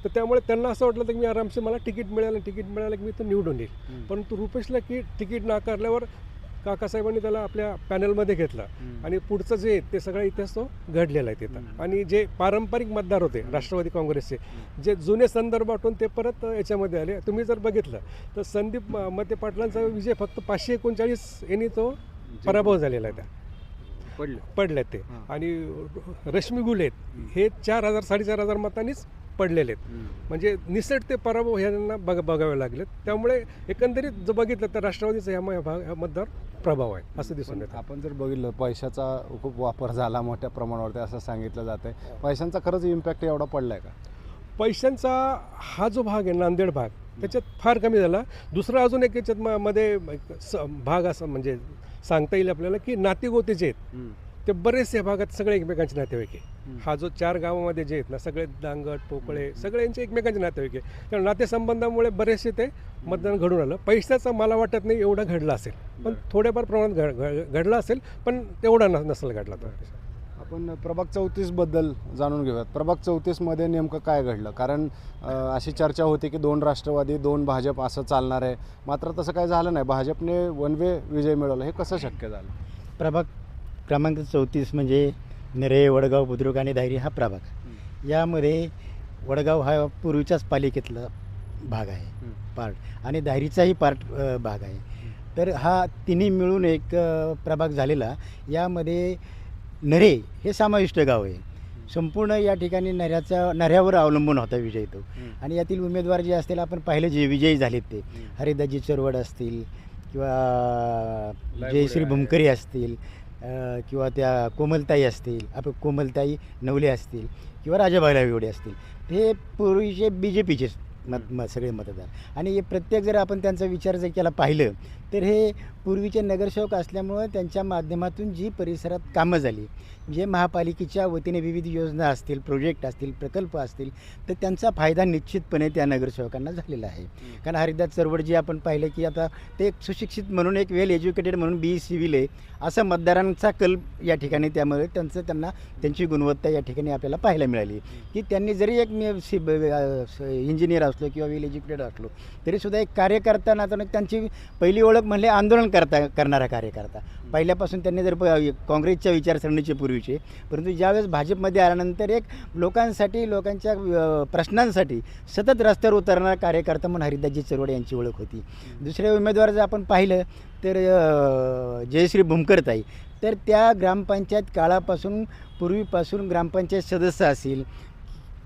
तर त्यामुळे त्यांना असं वाटलं की मी आरामसे मला तिकीट मिळालं की मी तो निवडून येईल. परंतु रुपेशला की तिकीट नाकारल्यावर काकासाहेबांनी त्याला आपल्या पॅनलमध्ये घेतलं. आणि पुढचं जे ते सगळा इतिहास तो घडलेला आहे तिथं. आणि जे पारंपरिक मतदार होते राष्ट्रवादी काँग्रेसचे जे जुने संदर्भ आठवून ते परत याच्यामध्ये आले. तुम्ही जर बघितलं तर संदीप मते पाटलांचा विजय फक्त 539 यांनी तो पराभव झालेला आहे. त्या पडले ते. आणि रश्मी गुले हे 4,000 4,500 मतांनीच पडलेले आहेत. म्हणजे निसट ते पराभव ह्यांना बघावे लागलेत. त्यामुळे एकंदरीत जर बघितलं तर राष्ट्रवादीचा ह्या मतदार प्रभाव आहे असं दिसून येतं. आपण जर बघितलं पैशाचा खूप वापर झाला मोठ्या प्रमाणावरती असं सांगितलं जातं आहे. पैशांचा खरंच इम्पॅक्ट एवढा पडला आहे का? पैशांचा हा जो भाग आहे नांदेड भाग त्याच्यात फार कमी झाला. दुसरा अजून एक याच्यात मध्ये भाग असं म्हणजे सांगता येईल आपल्याला की नातेगोते जे आहेत ते बरेचसे भागात सगळे एकमेकांचे नातेवाईक आहे. हा जो 4 गावामध्ये जे आहेत ना सगळे दांगट पोकळे सगळे यांचे एकमेकांचे नातेवाईक आहे. त्यामुळे नातेसंबंधामुळे बरेचसे ते मतदान घडून आलं. पैशाचा मला वाटत नाही एवढा घडला असेल, पण थोड्याफार प्रमाणात घडला असेल, पण तेवढा नसेल घडला. तो आपण प्रभाग 34बद्दल जाणून घेऊयात. प्रभाग 34मध्ये नेमकं काय घडलं? कारण अशी चर्चा होती की 2 राष्ट्रवादी 2 भाजप असं चालणार आहे. मात्र तसं काही झालं नाही. भाजपने वन वे विजय मिळवला. हे कसं शक्य झालं? प्रभाग क्रमांक 34 म्हणजे नेरे, वडगाव, बुद्रुक आणि दायरी हा प्रभाग. यामध्ये वडगाव हा पूर्वीच्याच पालिकेतला भाग आहे पार्ट आणि दायरीचाही पार्ट भाग आहे. तर हा तिन्ही मिळून एक प्रभाग झालेला. यामध्ये नरे हे समाविष्ट गाव आहे. संपूर्ण या ठिकाणी नऱ्यावर अवलंबून होता विजय तो. आणि यातील उमेदवार जे असतील आपण पाहिलं जे विजयी झालेत ते हरिदाजी चरवड असतील किंवा जयश्री भुमकरी असतील किंवा त्या कोमलताई असतील, आपण कोमलताई नवले असतील किंवा राजाबाईला विवडे असतील. हे पूर्वीचे BJPचे सगळे मतदार. आणि हे प्रत्येक जर आपण त्यांचा विचार जर केला पाहिलं तर हे पूर्वीचे नगरसेवक असल्यामुळं त्यांच्या माध्यमातून जी परिसरात कामं झाली जे महापालिकेच्या वतीने विविध योजना असतील, प्रोजेक्ट असतील, प्रकल्प असतील तर त्यांचा फायदा निश्चितपणे त्या नगरसेवकांना झालेला आहे. कारण हरिदास चरवड जी आपण पाहिलं की आता ते एक सुशिक्षित म्हणून एक वेल एज्युकेटेड म्हणून BE सिव्हिल आहे असं मतदारांचा कल या ठिकाणी. त्यामुळे त्यांची गुणवत्ता या ठिकाणी आपल्याला पाहायला मिळाली की त्यांनी जरी एक इंजिनियर असलो किंवा वेल एज्युकेटेड असलो तरीसुद्धा एक कार्यकर्ता ना त्यांची पहिली ओळख म्हणजे आंदोलन करणारा कार्यकर्ता पहिल्यापासून त्यांनी जर काँग्रेसच्या विचारसरणीचे पूर्वीचे, परंतु ज्यावेळेस भाजपमध्ये आल्यानंतर एक लोकांसाठी लोकांच्या प्रश्नांसाठी सतत रस्त्यावर उतरणारा कार्यकर्ता म्हणून हरिदासजी चरवडे यांची ओळख होती. दुसरे उमेदवार जर आपण पाहिलं तर जयश्री भुमकरताई, तर त्या ग्रामपंचायत काळापासून पूर्वीपासून ग्रामपंचायत सदस्य असतील,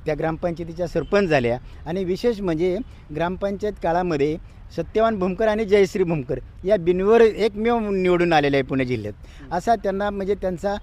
त्या ग्रामपंचायतीच्या सरपंच झाल्या आणि विशेष म्हणजे ग्रामपंचायत काळामध्ये सत्यवान भुमकर आणि जयश्री भुमकर या बिनवर एकमेव निवडून आलेले आहे पुणे जिल्ह्यात. असा त्यांना म्हणजे त्यांचा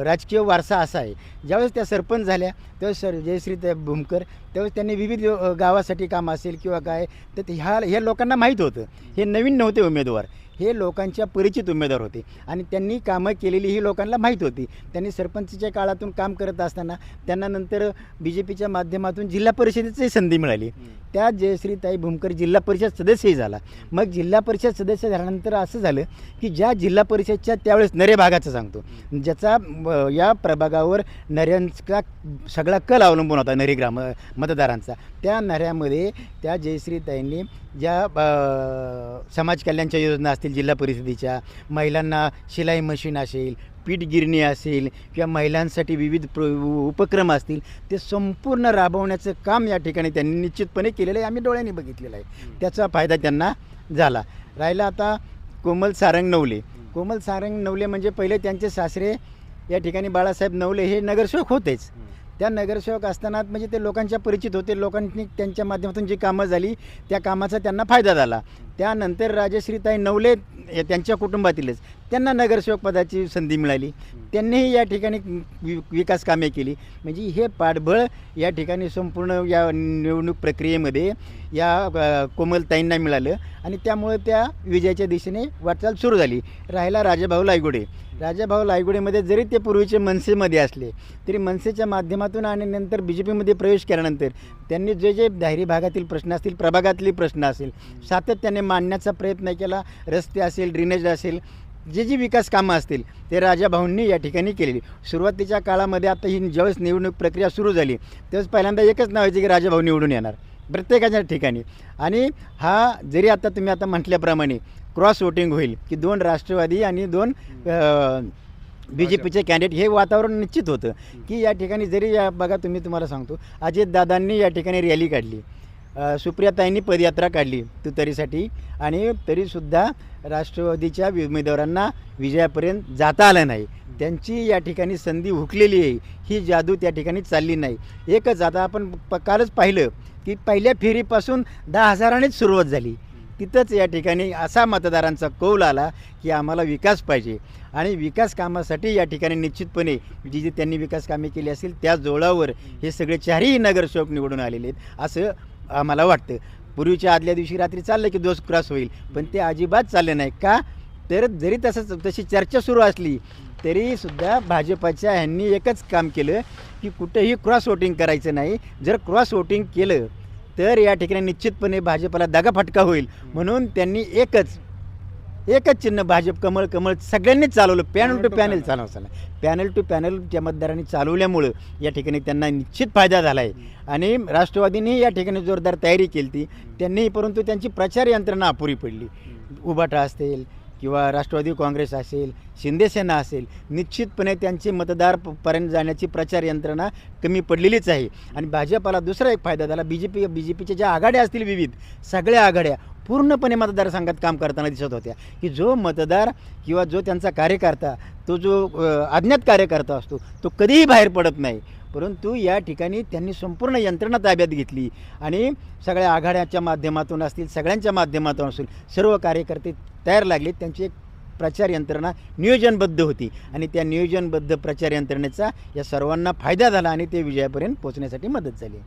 राजकीय वारसा असा आहे. ज्यावेळेस त्या सरपंच झाल्या त्यावेळेस जयश्री भुमकर त्यावेळेस त्यांनी विविध गावासाठी काम असेल किंवा काय तर ह्या लोकांना माहीत होतं. हे नवीन नव्हते उमेदवार, हे लोकांच्या परिचित उमेदवार होते आणि त्यांनी कामं केलेली ही लोकांना माहीत होती. त्यांनी सरपंचच्या काळातून काम करत असताना त्यांना नंतर BJPच्या माध्यमातून जिल्हा परिषदेची संधी मिळाली. त्या जयश्रीताई भुमकर जिल्हा परिषद सदस्यही झाला. मग जिल्हा परिषद सदस्य झाल्यानंतर असं झालं की ज्या जिल्हा परिषदच्या त्यावेळेस नरे भागाचं सांगतो, ज्याचा या प्रभागावर नऱ्यांचा सगळा कल अवलंबून होता, नरी मतदारांचा, त्या नऱ्यामध्ये त्या जयश्रीताईंनी ज्या समाज कल्याणच्या योजना असतील जिल्हा परिषदेच्या, महिलांना शिलाई मशीन असेल, पीठ गिरणी असेल किंवा महिलांसाठी विविध उपक्रम असतील, ते संपूर्ण राबवण्याचं काम या ठिकाणी त्यांनी निश्चितपणे केलेलं आहे. आम्ही डोळ्यांनी बघितलेलं आहे. त्याचा फायदा त्यांना झाला. राहिला आता कोमल सारंग नवले. कोमल सारंग नवले म्हणजे पहिले त्यांचे सासरे या ठिकाणी बाळासाहेब नवले हे नगरसेवक होतेच. त्या नगरसेवक असताना म्हणजे ते लोकांच्या परिचित होते. लोकांनी त्यांच्या माध्यमातून जी कामं झाली त्या कामाचा त्यांना फायदा झाला. त्यानंतर राजश्रीताई नवले त्यांच्या कुटुंबातीलच त्यांना नगरसेवक पदाची संधी मिळाली. त्यांनीही या ठिकाणी विकास कामे केली. म्हणजे हे पाठबळ या ठिकाणी संपूर्ण या निवडणूक प्रक्रियेमध्ये या कोमलताईंना मिळालं आणि त्यामुळे त्या विजयाच्या दिशेने वाटचाल सुरू झाली. राहिला राजाभाऊ लायगुडे. राजाभाऊ लायगुडेमध्ये जरी ते पूर्वीचे मनसेमध्ये असले तरी मनसेच्या माध्यमातून आणि नंतर BJPमध्ये प्रवेश केल्यानंतर त्यांनी जे दायरी भागातील प्रश्न असतील, प्रभागातले प्रश्न असेल, सातत्याने मांडण्याचा प्रयत्न केला. रस्ते असेल, ड्रेनेज असेल, जी विकास कामं असतील ते राजाभाऊंनी या ठिकाणी केलेली. सुरुवातीच्या काळामध्ये आता ही ज्यावेळेस निवडणूक प्रक्रिया सुरू झाली त्यावेळेस पहिल्यांदा एकच नाव यायचं की राजाभाऊ निवडून येणार प्रत्येकाच्या ठिकाणी. आणि हा जरी आता तुम्ही आता म्हटल्याप्रमाणे क्रॉस वोटिंग होईल की 2 राष्ट्रवादी आणि 2 BJPचे कॅन्डिडेट, हे वातावरण निश्चित होतं की या ठिकाणी जरी बघा तुम्हाला सांगतो, अजितदादांनी या ठिकाणी रॅली काढली, सुप्रियाताईंनी पदयात्रा काढली तुतारीसाठी, आणि तरीसुद्धा राष्ट्रवादीच्या उमेदवारांना विजयापर्यंत जाता आलं नाही. त्यांची या ठिकाणी संधी हुकलेली आहे. ही जादू त्या ठिकाणी चालली नाही. एकच आता आपण कालच पाहिलं की पहिल्या फेरीपासून 10,000नेच सुरुवात झाली. तिथंच या ठिकाणी असा मतदारांचा कौल आला की आम्हाला विकास पाहिजे आणि विकास कामासाठी या ठिकाणी निश्चितपणे जी त्यांनी विकास कामे केली असतील त्या जोळावर हे सगळे 4ही नगरसेवक निवडून आलेले आहेत असं आम्हाला वाटतं. पूर्वीच्या आदल्या दिवशी रात्री चाललं की 2 क्रॉस होईल, पण ते अजिबात चालले नाही. का तर जरी तशी चर्चा सुरू असली तरीसुद्धा भाजपच्या ह्यांनी एकच काम केलं की कुठेही क्रॉस वोटिंग करायचं नाही. जर क्रॉस वोटिंग केलं तर या ठिकाणी निश्चितपणे भाजपला दगाफटका होईल. म्हणून त्यांनी एकच चिन्ह भाजप कमळ सगळ्यांनीच चालवलं. पॅनल टू पॅनल चालवलं. पॅनल टू पॅनल त्या मतदारांनी चालवल्यामुळं या ठिकाणी त्यांना निश्चित फायदा झाला आहे. आणि राष्ट्रवादीनेही या ठिकाणी जोरदार तयारी केली ती त्यांनी, परंतु त्यांची प्रचार यंत्रणा अपुरी पडली. उभाटा असेल किंवा राष्ट्रवादी काँग्रेस असेल, शिंदेसेना असेल, निश्चितपणे त्यांचे मतदारपर्यंत जाण्याची प्रचार यंत्रणा कमी पडलेलीच आहे. आणि भाजपाला दुसरा एक फायदा झाला. BJPच्या ज्या आघाड्या असतील विविध सगळ्या आघाड्या पूर्णपणे मतदारसंघात काम करताना दिसत होत्या की जो मतदार किंवा जो त्यांचा कार्यकर्ता, तो जो अज्ञात कार्यकर्ता असतो तो कधीही बाहेर पडत नाही. परंतु या ठिकाणी त्यांनी संपूर्ण यंत्रणा ताब्यात घेतली आणि सगळ्या आघाड्याच्या माध्यमातून असतील, सगळ्यांच्या माध्यमातून असतील, सर्व कार्यकर्ते तयार लागले. त्यांची एक प्रचार यंत्रणा नियोजनबद्ध होती आणि त्या नियोजनबद्ध प्रचार यंत्रणेचा या सर्वांना फायदा झाला आणि ते विजयापर्यंत पोहोचण्यासाठी मदत झाली.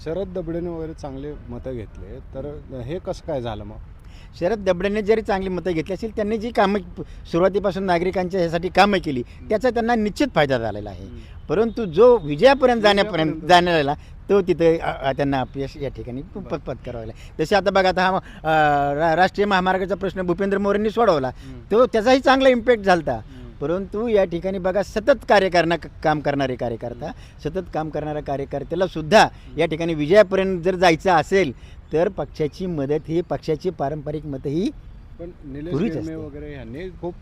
शरद दबडेने वगैरे चांगले मतं घेतले, तर हे कसं काय झालं मग? शरद दबडेने जरी चांगली मतं घेतली असेल, त्यांनी जी कामं सुरुवातीपासून नागरिकांच्या ह्यासाठी कामं केली त्याचा त्यांना निश्चित फायदा झालेला आहे. परंतु जो विजयापर्यंत जाण्याला तो तिथे त्यांना अपयश या ठिकाणी पत्करावं लागलं. तसे आता बघा, आता हा राष्ट्रीय महामार्गाचा प्रश्न भूपेंद्र मोरेंनी सोडवला, तो त्याचाही चांगला इम्पॅक्ट झाला. परंतु या ठिकाणी बघा, सतत काम करणारे कार्यकर्ता, सतत काम करणाऱ्या कार्यकर्त्याला सुद्धा या ठिकाणी विजयापर्यंत जर जायचं असेल तर पक्षाची मदत ही, पक्षाची पारंपरिक मतं ही पण निलेश पूर्वीच गिरमे असते. वगैरे यांनी खूप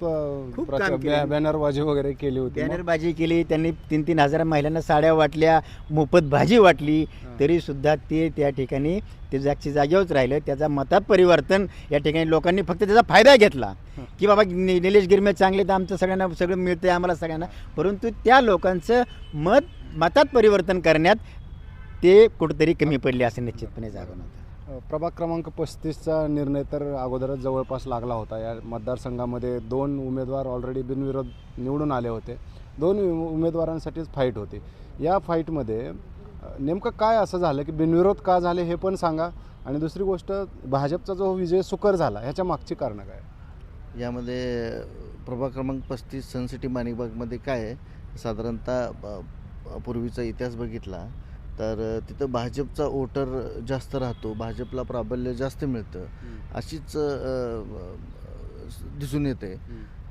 खूप काम केलं. बॅनरबाजी वगैरे केली होती. मग- बॅनरबाजी केली, त्यांनी 3-3 हजार महिलांना साड्या वाटल्या, मोफत भाजी वाटली, तरी सुद्धा ते त्या ठिकाणी ते जागची जागेवरच राहिलं. त्याचा मतात परिवर्तन या ठिकाणी लोकांनी फक्त त्याचा फायदा घेतला की बाबा निलेश गिरमे चांगले, तर आमचं सगळ्यांना सगळं मिळतंय आम्हाला सगळ्यांना. परंतु त्या लोकांचं मतात परिवर्तन करण्यात ते कुठंतरी कमी पडले असं निश्चितपणे जाणवतं. प्रभाग क्रमांक 35चा निर्णय तर अगोदरच जवळपास लागला होता. या मतदारसंघामध्ये 2 उमेदवार ऑलरेडी बिनविरोध निवडून आले होते. 2 उमेदवारांसाठीच फाईट होती. या फाईटमध्ये नेमकं काय असं झालं की बिनविरोध का झाले हे पण सांगा, आणि दुसरी गोष्ट भाजपचा जो विजय सुकर झाला ह्याच्या मागची कारणं काय? यामध्ये प्रभाग क्रमांक 35 सनसिटी माणिकबागमध्ये काय आहे, साधारणतः पूर्वीचा इतिहास बघितला तर तिथं भाजपचा वोटर जास्त राहतो, भाजपला प्राबल्य जास्त मिळतं अशीच दिसून येते.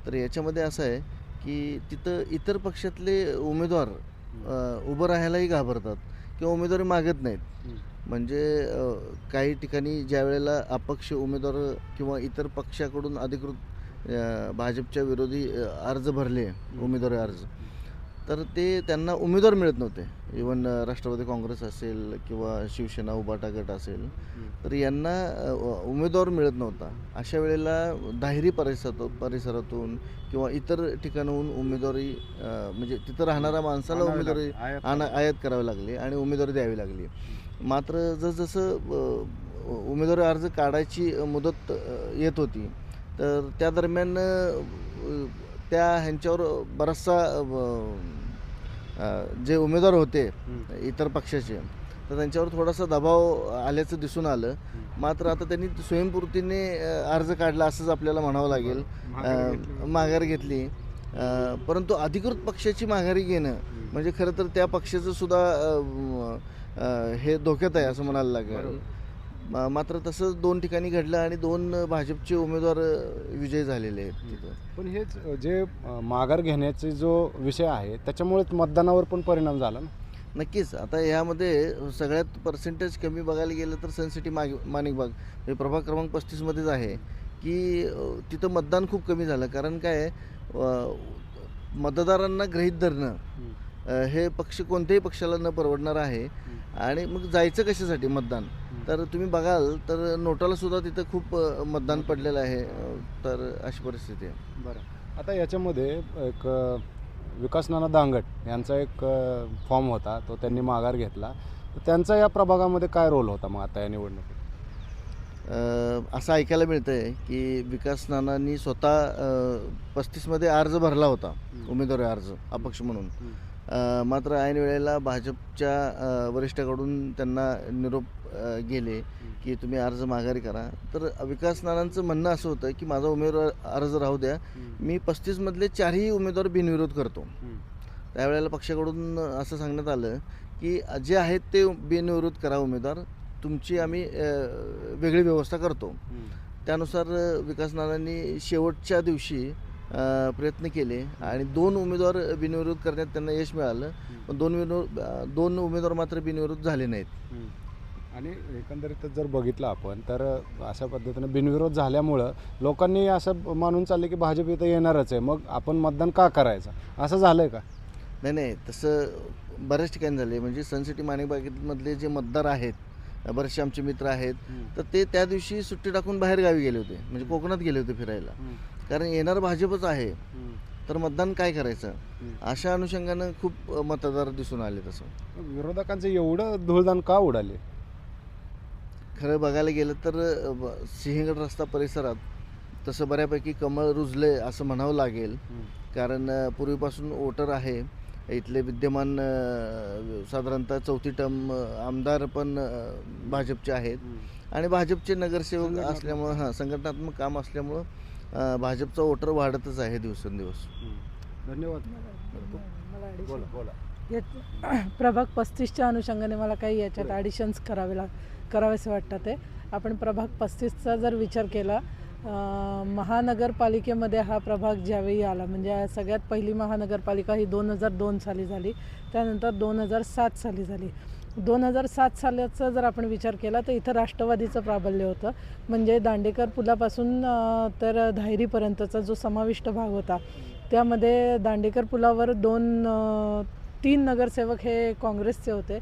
तर याच्यामध्ये असं आहे की तिथं इतर पक्षातले उमेदवार उभं राहायलाही घाबरतात किंवा उमेदवारी मागत नाहीत. म्हणजे काही ठिकाणी ज्या वेळेला अपक्ष उमेदवार किंवा इतर पक्षाकडून अधिकृत भाजपच्या विरोधी अर्ज भरले, उमेदवारी अर्ज, तर ते त्यांना उमेदवार मिळत नव्हते. इवन राष्ट्रवादी काँग्रेस असेल किंवा शिवसेना उभाटा गट असेल, तर यांना उमेदवार मिळत नव्हता. अशा वेळेला दाहेरी परिसरातून किंवा इतर ठिकाणाहून उमेदवारी म्हणजे तिथं राहणाऱ्या माणसाला उमेदवारी आयात करावी लागली आणि उमेदवारी द्यावी लागली. मात्र जसजसं उमेदवारी अर्ज काढायची मुदत येत होती, तर त्या दरम्यान त्या ह्यांच्यावर बराचसा जे उमेदवार होते इतर पक्षाचे, तर त्यांच्यावर थोडासा दबाव आल्याचं दिसून आलं. मात्र आता त्यांनी स्वयंपूर्तीने अर्ज काढला असंच आपल्याला म्हणावं लागेल. माघार घेतली, परंतु अधिकृत पक्षाची माघारी घेणं म्हणजे खरं तर त्या पक्षाचं सुद्धा हे धोक्यात आहे असं म्हणायला लागेल. मात्र तसं 2 ठिकाणी घडलं आणि 2 भाजपचे उमेदवार विजयी झालेले आहेत तिथं. पण हेच जे माघार घेण्याचे जो विषय आहे त्याच्यामुळेच मतदानावर पण परिणाम झाला ना. नक्कीच. आता यामध्ये सगळ्यात पर्सेंटेज कमी बघायला गेलं तर सनसिटी माणिकबाग हे प्रभाग क्रमांक 35मध्येच आहे की तिथं मतदान खूप कमी झालं. कारण काय मतदारांना गृहीत धरणं हे पक्ष कोणत्याही पक्षाला न परवडणार आहे. आणि मग जायचं कशासाठी मतदान, तर तुम्ही बघाल तर नोटाला सुद्धा तिथं खूप मतदान पडलेलं आहे. तर अशी परिस्थिती आहे. बरं, आता याच्यामध्ये एक विकास नाना दांगट यांचा एक फॉर्म होता, तो त्यांनी माघार घेतला. तर त्यांचा या प्रभागामध्ये काय रोल होता मग आता या निवडणुकीत? असं ऐकायला मिळतं आहे की विकास नानांनी स्वतः 35मध्ये अर्ज भरला होता, उमेदवारी अर्ज अपक्ष म्हणून. मात्र ऐन वेळेला भाजपच्या वरिष्ठाकडून त्यांना निरोप गेले की तुम्ही अर्ज माघारी करा. तर विकास नानांचं म्हणणं असं होतं की माझा उमेदवार अर्ज राहू द्या, मी 35मधले 4ही उमेदवार बिनविरोध करतो. त्यावेळेला पक्षाकडून असं सांगण्यात आलं की जे आहेत ते बिनविरोध करा उमेदवार, तुमची आम्ही वेगळी व्यवस्था करतो. त्यानुसार विकास नानांनी शेवटच्या दिवशी प्रयत्न केले आणि 2 उमेदवार बिनविरोध करण्यात त्यांना यश मिळालं. पण 2 उमेदवार मात्र बिनविरोध झाले नाहीत. आणि एकंदरीत जर बघितलं आपण तर अशा पद्धतीनं बिनविरोध झाल्यामुळं लोकांनी असं मानून चालले की भाजप इथं येणारच आहे, मग आपण मतदान का करायचं, असं झालं आहे का? नाही, तसं बऱ्याच ठिकाणी झाले. म्हणजे सनसिटी माणिकबागेमधले जे मतदार आहेत, बरेचसे आमचे मित्र आहेत, तर ते त्या दिवशी सुट्टी टाकून बाहेर गावी गेले होते, म्हणजे कोकणात गेले होते फिरायला. कारण येणार भाजपच आहे, तर मतदान काय करायचं, अशा अनुषंगानं खूप मतदार दिसून आले. तसं विरोधकांचं एवढं धुळदाण का उडाले? खरं बघायला गेलं तर सिंहगड रस्ता परिसरात तसं बऱ्यापैकी कमळ रुजले असं म्हणावं लागेल. कारण पूर्वीपासून वोटर आहे. इथले विद्यमान साधारणतः 4थी टर्म आमदार पण भाजपचे आहेत आणि भाजपचे नगरसेवक असल्यामुळं संघटनात्मक काम असल्यामुळं भाजपचा वोटर वाढतच आहे दिवसेंदिवस. धन्यवाद. मला बोला. प्रभाग 35च्या अनुषंगाने मला काही याच्यात ॲडिशन्स करावेसे वाटतात. ते आपण प्रभाग 35चा जर विचार केला, महानगरपालिकेमध्ये हा प्रभाग ज्यावेळी आला, म्हणजे सगळ्यात पहिली महानगरपालिका ही 2002 साली झाली, त्यानंतर 2007 साली झाली. 2007 सालाचा जर आपण विचार केला तर इथं राष्ट्रवादीचं प्राबल्य होतं. म्हणजे दांडेकर पुलापासून तर धायरीपर्यंतचा जो समाविष्ट भाग होता त्यामध्ये दांडेकर पुलावर 3 नगरसेवक हे काँग्रेसचे होते,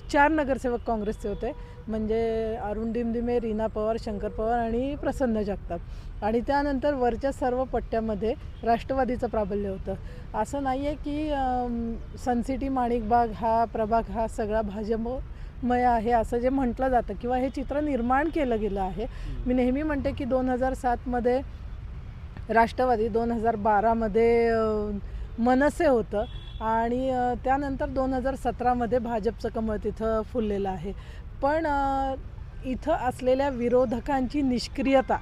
4 नगरसेवक काँग्रेसचे होते. म्हणजे अरुण डिमडिमे, रीना पवार, शंकर पवार आणि प्रसन्न जगताप. आणि त्यानंतर वरच्या सर्व पट्ट्यामध्ये राष्ट्रवादीचं प्राबल्य होतं. असं नाही आहे की सनसिटी, माणिकबाग हा प्रभाग हा सगळा भाजपमय आहे असं जे म्हटलं जातं किंवा हे चित्र निर्माण केलं गेलं आहे. मी नेहमी म्हणते की 2007मध्ये राष्ट्रवादी, 2012मध्ये मनसे होतं आणि त्यानंतर 2017मध्ये भाजपचं कमळ तिथं फुललेलं आहे. पण इथं असलेल्या विरोधकांची निष्क्रियता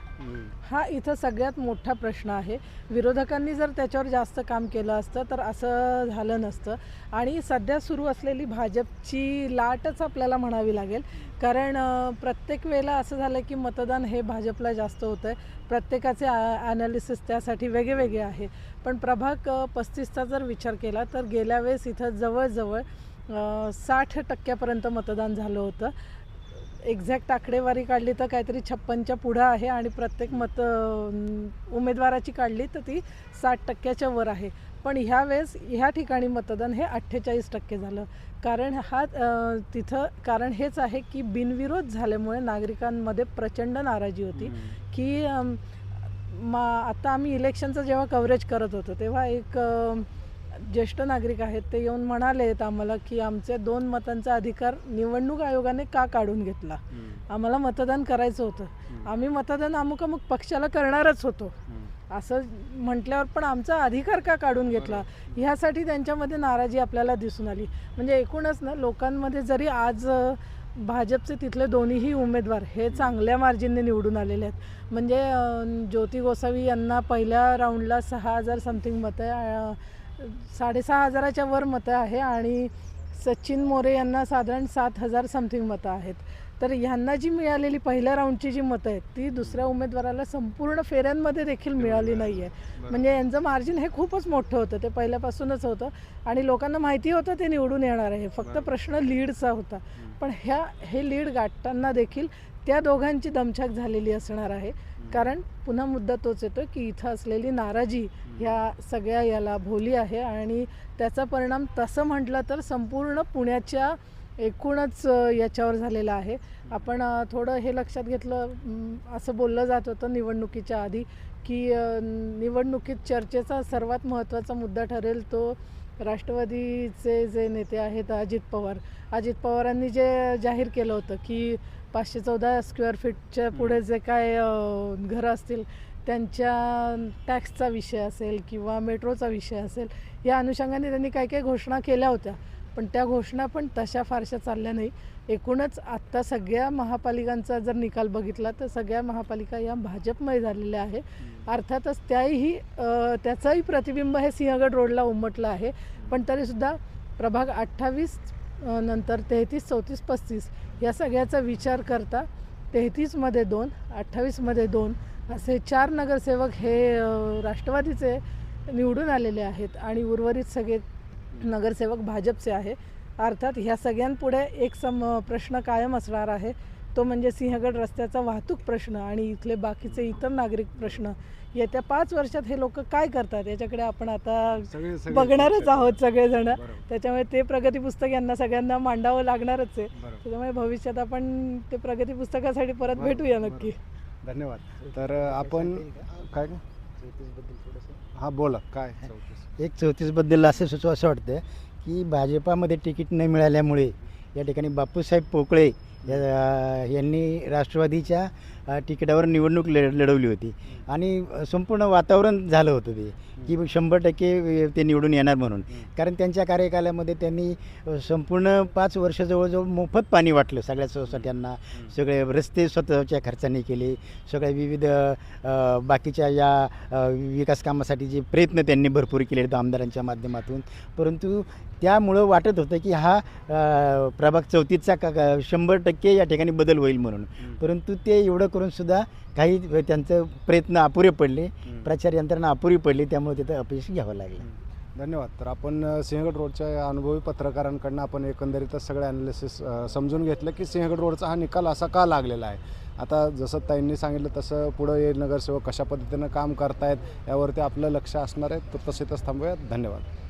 हा इथं सगळ्यात मोठा प्रश्न आहे. विरोधकांनी जर त्याच्यावर जास्त काम केलं असतं तर असं झालं नसतं. आणि सध्या सुरू असलेली भाजपची लाटच आपल्याला म्हणावी लागेल, कारण प्रत्येक वेळेला असं झालं की मतदान हे भाजपला जास्त होतं आहे. प्रत्येकाचे ॲनालिसिस त्यासाठी वेगळे आहे. पण प्रभाग 35चा जर विचार केला तर गेल्या वेळेस इथं जवळजवळ 60% मतदान झालं होतं. एक्झॅक्ट आकडेवारी काढली तर काहीतरी 56च्या पुढं आहे आणि प्रत्येक उमेदवाराची काढली तर ती 60%च्या वर आहे. पण ह्यावेळेस ह्या ठिकाणी मतदान हे 48% झालं. कारण हेच आहे की बिनविरोध झाल्यामुळे नागरिकांमध्ये प्रचंड नाराजी होती की आता आम्ही इलेक्शनचं जेव्हा कव्हरेज करत होतो तेव्हा एक ज्येष्ठ नागरिक आहेत ते येऊन म्हणालेत आम्हाला की आमचे 2 मतांचा अधिकार निवडणूक आयोगाने का काढून घेतला. आम्हाला मतदान करायचं होतं, आम्ही मतदान अमुक अमुक पक्षाला करणारच होतो असं म्हटल्यावर पण आमचा अधिकार का काढून घेतला, ह्यासाठी त्यांच्यामध्ये नाराजी आपल्याला दिसून आली. म्हणजे एकूणच ना, लोकांमध्ये जरी आज भाजपचे तिथले दोन्हीही उमेदवार हे चांगल्या मार्जिनने निवडून आलेले आहेत. म्हणजे ज्योती गोसावी यांना पहिल्या राऊंडला 6,000 समथिंग मतं, 6,500च्या वर मतं आहे आणि सचिन मोरे यांना साधारण 7,000 समथिंग मतं आहेत. तर ह्यांना जी मिळालेली पहिल्या राऊंडची जी मतं आहेत ती दुसऱ्या उमेदवाराला संपूर्ण फेऱ्यांमध्ये देखील मिळाली नाही आहे. म्हणजे यांचं मार्जिन हे खूपच मोठं होतं, ते पहिल्यापासूनच होतं आणि लोकांना माहिती होतं ते निवडून येणार आहे. फक्त प्रश्न लीडचा होता. पण हे लीड गाठताना देखील त्या दोघांची दमछाक झालेली असणार आहे. कारण पुन्हा मुद्दा तोच येतो की इथं असलेली नाराजी ह्या सगळ्या याला भोवली आहे आणि त्याचा परिणाम तसं म्हटलं तर संपूर्ण पुण्याच्या एकूणच याच्यावर झालेला आहे. आपण थोडं हे लक्षात घेतलं, असं बोललं जात होतं निवडणुकीच्या आधी की निवडणुकीत चर्चेचा सर्वात महत्त्वाचा मुद्दा ठरेल तो राष्ट्रवादीचे जे नेते आहेत अजित पवारांनी जे जाहीर केलं होतं की 514 स्क्वेअर फीटच्या पुढे जे काय घरं असतील त्यांच्या टॅक्सचा विषय असेल किंवा मेट्रोचा विषय असेल, या अनुषंगाने त्यांनी काही घोषणा केल्या होत्या. पण त्या घोषणा पण तशा फारशा चालल्या नाही. एकूणच आत्ता सगळ्या महापालिकांचा जर निकाल बघितला तर सगळ्या महापालिका या भाजपमय झालेल्या आहे. अर्थातच त्याचंही प्रतिबिंब हे सिंहगड रोडला उमटलं आहे. पण तरीसुद्धा प्रभाग 28 नंतर 33, 34, 35 या सगळ्याचा विचार करता 33मध्ये 2, 28मध्ये 2 असे 4 नगरसेवक हे राष्ट्रवादीचे निवडून आलेले आहेत आणि उर्वरित सगळे नगरसेवक भाजपचे आहे. अर्थात ह्या सगळ्यांपुढे एक प्रश्न कायम असणार आहे, तो म्हणजे सिंहगड रस्त्याचा वाहतूक प्रश्न आणि इथले बाकीचे इतर नागरिक प्रश्न. येत्या 5 वर्षात हे लोक काय करतात याच्याकडे आपण आता बघणारच आहोत सगळेजण. त्याच्यामुळे ते प्रगती पुस्तक यांना सगळ्यांना मांडावं लागणारच आहे. त्याच्यामुळे भविष्यात आपण ते प्रगती पुस्तकासाठी परत भेटूया नक्की. धन्यवाद. तर आपण काय हां बोला काय 34बद्दल असं सुचवा असं वाटतं की भाजपामध्ये तिकीट न मिळाल्यामुळे या ठिकाणी बापूसाहेब पोकळे यांनी राष्ट्रवादीच्या तिकिटावर निवडणूक लढवली होती आणि संपूर्ण वातावरण झालं होतं ते की 100% ते निवडून येणार म्हणून. कारण त्यांच्या कार्यकालामध्ये त्यांनी संपूर्ण 5 वर्ष जवळजवळ मोफत पाणी वाटलं सगळ्या सोसायट्यांना, सगळे रस्ते स्वतःच्या खर्चाने केले, सगळ्या विविध बाकीच्या या विकास कामासाठी जे प्रयत्न त्यांनी भरपूर केले आहेत आमदारांच्या माध्यमातून. परंतु त्यामुळं वाटत होतं की हा प्रभाग 34चा 100% या ठिकाणी बदल होईल म्हणून. परंतु ते एवढं करूनसुद्धा काही त्यांचं प्रयत्न अपुरे पडले, प्रचार यंत्रणा अपुरी पडली, त्यामुळे तिथं अपयश घ्यावं लागलं. धन्यवाद. तर आपण सिंहगड रोडच्या अनुभवी पत्रकारांकडनं आपण एकंदरीतच सगळे ॲनालिसिस समजून घेतलं की सिंहगड रोडचा हा निकाल असा का लागलेला आहे. आता जसं ताईंनी सांगितलं तसं पुढं हे नगरसेवक कशा पद्धतीनं काम करतायत यावरती आपलं लक्ष असणार आहे. तर तसे थांबूयात. धन्यवाद.